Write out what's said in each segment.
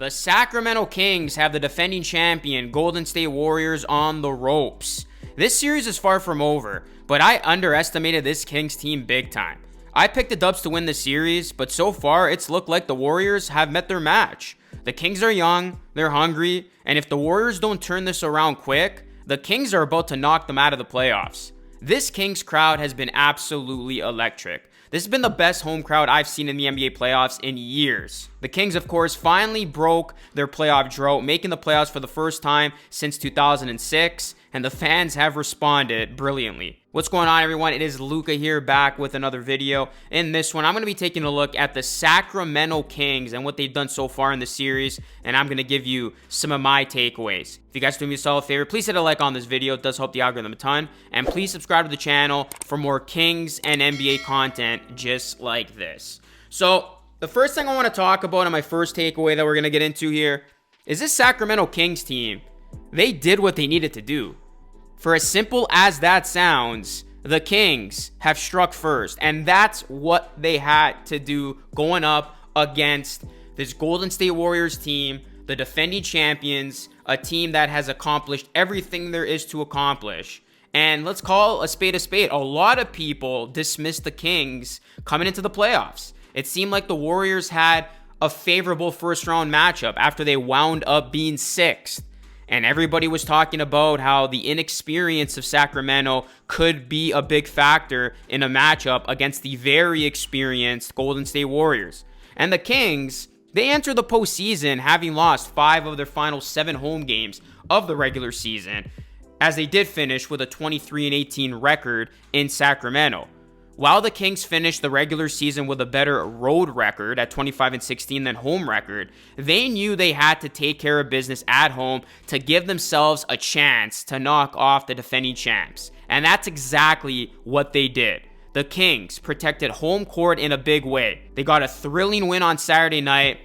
The Sacramento Kings have the defending champion Golden State Warriors on the ropes. This series is far from over, but I underestimated this Kings team big time. I picked the Dubs to win the series, but so far it's looked like the Warriors have met their match. The Kings are young, they're hungry, and if the Warriors don't turn this around quick, the Kings are about to knock them out of the playoffs. This Kings crowd has been absolutely electric. This has been the best home crowd I've seen in the NBA playoffs in years. The Kings, of course, finally broke their playoff drought, making the playoffs for the first time since 2006, and the fans have responded brilliantly. What's going on, everyone? It is Luca here, back with another video. In this one, I'm going to be taking a look at the Sacramento Kings and what they've done so far in the series, and I'm going to give you some of my takeaways. If you guys do me a solid favor, please hit a like on this video. It does help the algorithm a ton. And please subscribe to the channel for more Kings and NBA content just like this. So, the first thing I want to talk about and my first takeaway that we're going to get into here is this Sacramento Kings team. They did what they needed to do. For as simple as that sounds, the Kings have struck first, and that's what they had to do going up against this Golden State Warriors team, the defending champions, a team that has accomplished everything there is to accomplish. And let's call a spade a spade. A lot of people dismissed the Kings coming into the playoffs. It seemed like the Warriors had a favorable first-round matchup after they wound up being sixth. And everybody was talking about how the inexperience of Sacramento could be a big factor in a matchup against the very experienced Golden State Warriors. And the Kings, they entered the postseason having lost 5 of their final 7 home games of the regular season, as they did finish with a 23-18 record in Sacramento. While the Kings finished the regular season with a better road record at 25-16 than home record, they knew they had to take care of business at home to give themselves a chance to knock off the defending champs. And that's exactly what they did. The Kings protected home court in a big way. They got a thrilling win on Saturday night,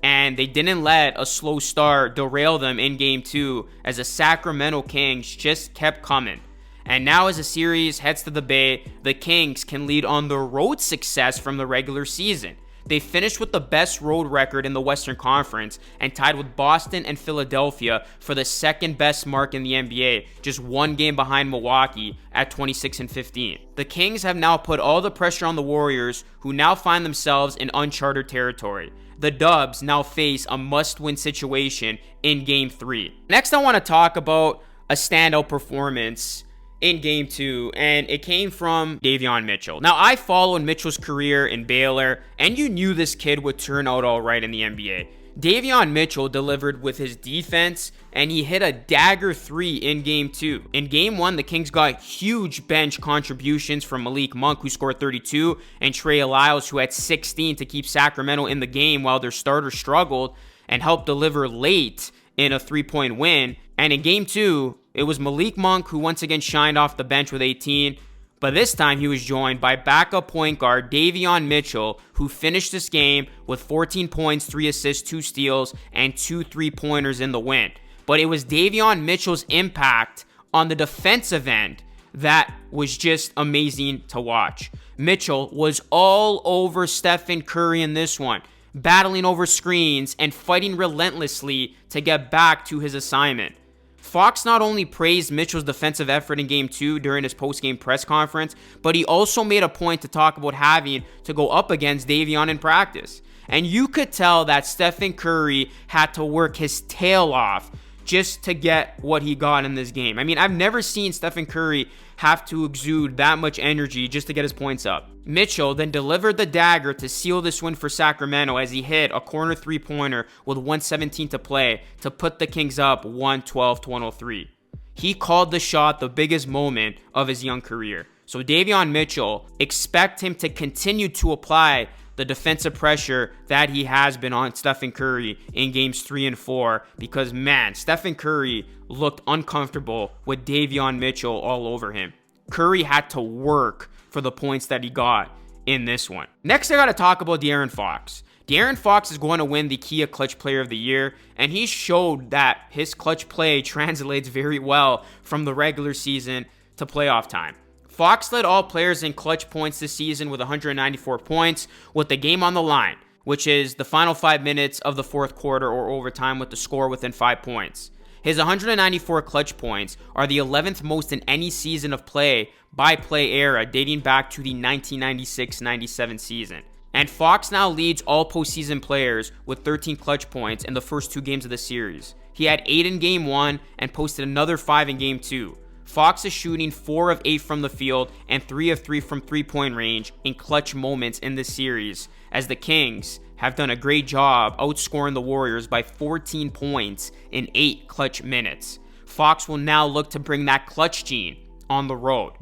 and they didn't let a slow start derail them in Game 2 as the Sacramento Kings just kept coming. And now as the series heads to the Bay, the Kings can lead on the road success from the regular season. They finished with the best road record in the Western Conference and tied with Boston and Philadelphia for the second best mark in the NBA, just one game behind Milwaukee at 26-15. The Kings have now put all the pressure on the Warriors, who now find themselves in uncharted territory. The Dubs now face a must-win situation in Game 3. Next, I want to talk about a standout performance in Game 2, and it came from Davion Mitchell. Now, I followed Mitchell's career in Baylor, and you knew this kid would turn out all right in the NBA. Davion Mitchell delivered with his defense, and he hit a dagger 3 in Game 2. In Game 1, the Kings got huge bench contributions from Malik Monk, who scored 32, and Trey Lyles, who had 16 to keep Sacramento in the game while their starter struggled and helped deliver late in a 3-point win. And in Game 2, it was Malik Monk who once again shined off the bench with 18, but this time he was joined by backup point guard Davion Mitchell, who finished this game with 14 points, 3 assists, 2 steals, and 2 3-pointers in the win. But it was Davion Mitchell's impact on the defensive end that was just amazing to watch. Mitchell was all over Stephen Curry in this one, battling over screens and fighting relentlessly to get back to his assignment. Fox not only praised Mitchell's defensive effort in Game 2 during his post-game press conference, but he also made a point to talk about having to go up against Davion in practice. And you could tell that Stephen Curry had to work his tail off just to get what he got in this game. I mean, I've never seen Stephen Curry have to exude that much energy just to get his points up. Mitchell then delivered the dagger to seal this win for Sacramento as he hit a corner 3-pointer with 1:17 to play to put the Kings up 112-103. He called the shot the biggest moment of his young career. So Davion Mitchell, expect him to continue to apply the defensive pressure that he has been on Stephen Curry in Games 3 and 4, because, man, Stephen Curry looked uncomfortable with Davion Mitchell all over him. Curry had to work for the points that he got in this one. Next, I got to talk about De'Aaron Fox. De'Aaron Fox is going to win the Kia Clutch Player of the Year, and he showed that his clutch play translates very well from the regular season to playoff time. Fox led all players in clutch points this season with 194 points with the game on the line. which is the final 5 minutes of the fourth quarter or overtime with the score within 5 points. His 194 clutch points are the 11th most in any season of play-by-play era dating back to the 1996-97 season. And Fox now leads all postseason players with 13 clutch points in the first 2 games of the series. He had 8 in Game 1 and posted another 5 in Game 2. Fox is shooting 4 of 8 from the field and 3 of 3 from three-point range in clutch moments in this series, as the Kings have done a great job outscoring the Warriors by 14 points in 8 clutch minutes. Fox will now look to bring that clutch gene on the road.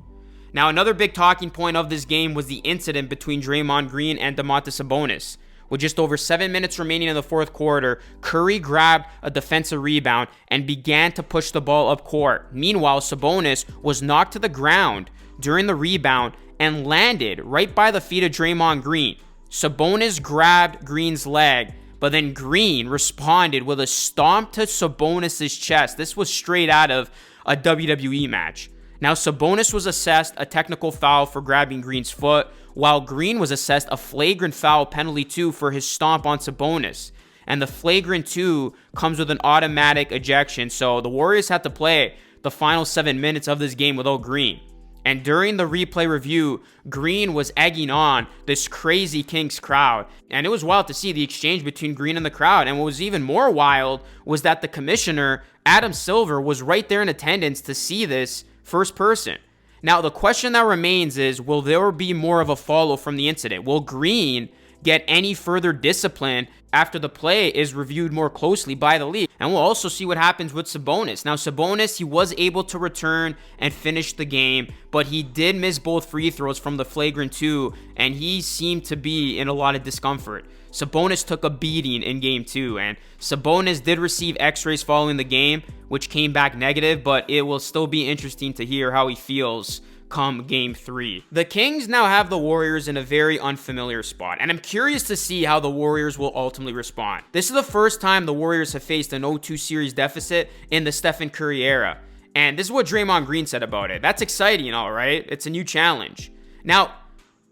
Now, another big talking point of this game was the incident between Draymond Green and Domantas Sabonis. With just over 7 minutes remaining in the fourth quarter, Curry grabbed a defensive rebound and began to push the ball up court. Meanwhile, Sabonis was knocked to the ground during the rebound and landed right by the feet of Draymond Green. Sabonis grabbed Green's leg, but then Green responded with a stomp to Sabonis' chest. This was straight out of a WWE match. Now, Sabonis was assessed a technical foul for grabbing Green's foot, while Green was assessed a flagrant foul penalty 2 for his stomp on Sabonis. And the flagrant 2 comes with an automatic ejection, so the Warriors had to play the final 7 minutes of this game without Green. And during the replay review, Green was egging on this crazy Kings crowd. And it was wild to see the exchange between Green and the crowd. And what was even more wild was that the commissioner, Adam Silver, was right there in attendance to see this first person. Now, the question that remains is, will there be more of a follow from the incident? Will Green get any further discipline after the play is reviewed more closely by the league? And we'll also see what happens with Sabonis. Now, Sabonis, he was able to return and finish the game, but he did miss both free throws from the flagrant 2, and he seemed to be in a lot of discomfort. Sabonis took a beating in Game 2, and Sabonis did receive x-rays following the game, which came back negative, but it will still be interesting to hear how he feels come Game 3. The Kings now have the Warriors in a very unfamiliar spot, and I'm curious to see how the Warriors will ultimately respond. This is the first time the Warriors have faced an 0-2 series deficit in the Stephen Curry era, and this is what Draymond Green said about it. That's exciting, all right? It's a new challenge. Now,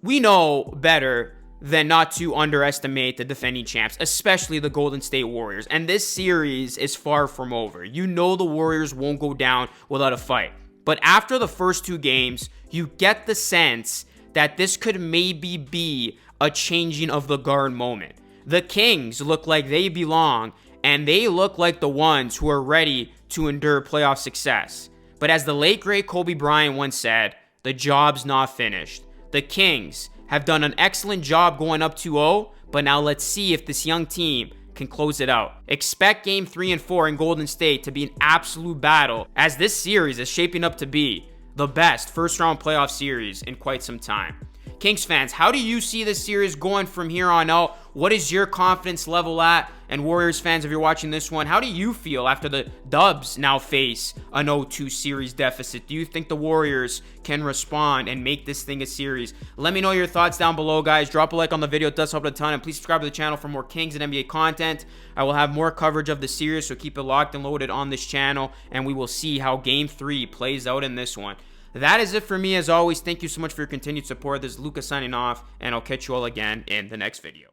we know better than not to underestimate the defending champs, especially the Golden State Warriors, and this series is far from over. You know the Warriors won't go down without a fight. But after the first 2 games, you get the sense that this could maybe be a changing of the guard moment. The Kings look like they belong, and they look like the ones who are ready to endure playoff success. But as the late great Kobe Bryant once said, the job's not finished. The Kings have done an excellent job going up 2-0, but now let's see if this young team can close it out. Expect Game 3 and 4 in Golden State to be an absolute battle, as this series is shaping up to be the best first-round playoff series in quite some time. Kings fans, how do you see this series going from here on out? What is your confidence level at? And Warriors fans, if you're watching this one, how do you feel after the Dubs now face an 0-2 series deficit? Do you think the Warriors can respond and make this thing a series? Let me know your thoughts down below, guys. Drop a like on the video. It does help a ton. And please subscribe to the channel for more Kings and NBA content. I will have more coverage of the series, so keep it locked and loaded on this channel. And we will see how Game 3 plays out in this one. That is it for me. As always, thank you so much for your continued support. This is Lucas signing off, and I'll catch you all again in the next video.